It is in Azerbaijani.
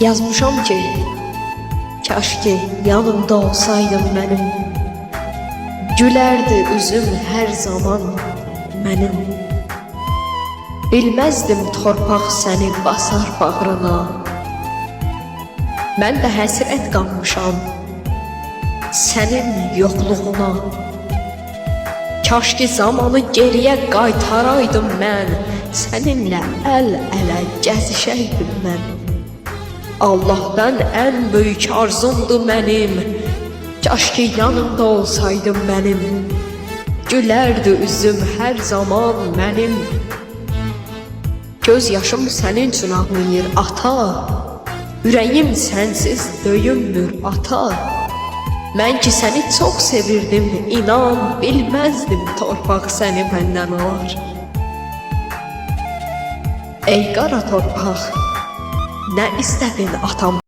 Yazmışam ki, kaş ki yanımda olsaydın benim, gülerdi üzüm her zaman benim. Bilmezdim torpaq səni basar bağrına, mən də həsrət qalmışam sənin yoxluğuna. Kaş ki zamanı geriyə qaytaraydım mən, səninlə əl-ələ gəzişəydim mən. Allah'tan en büyük arzumdu benim, kaş ki yanımda olsaydın benim, gülerdi üzüm her zaman benim. Göz yaşım senin için ağlayır ata, ürəyim sensiz döyünmür ata. Mən ki seni çok sevirdim, inan bilmezdim torpaq seni benden alar. Ey qara torpaq, ne istedin atam?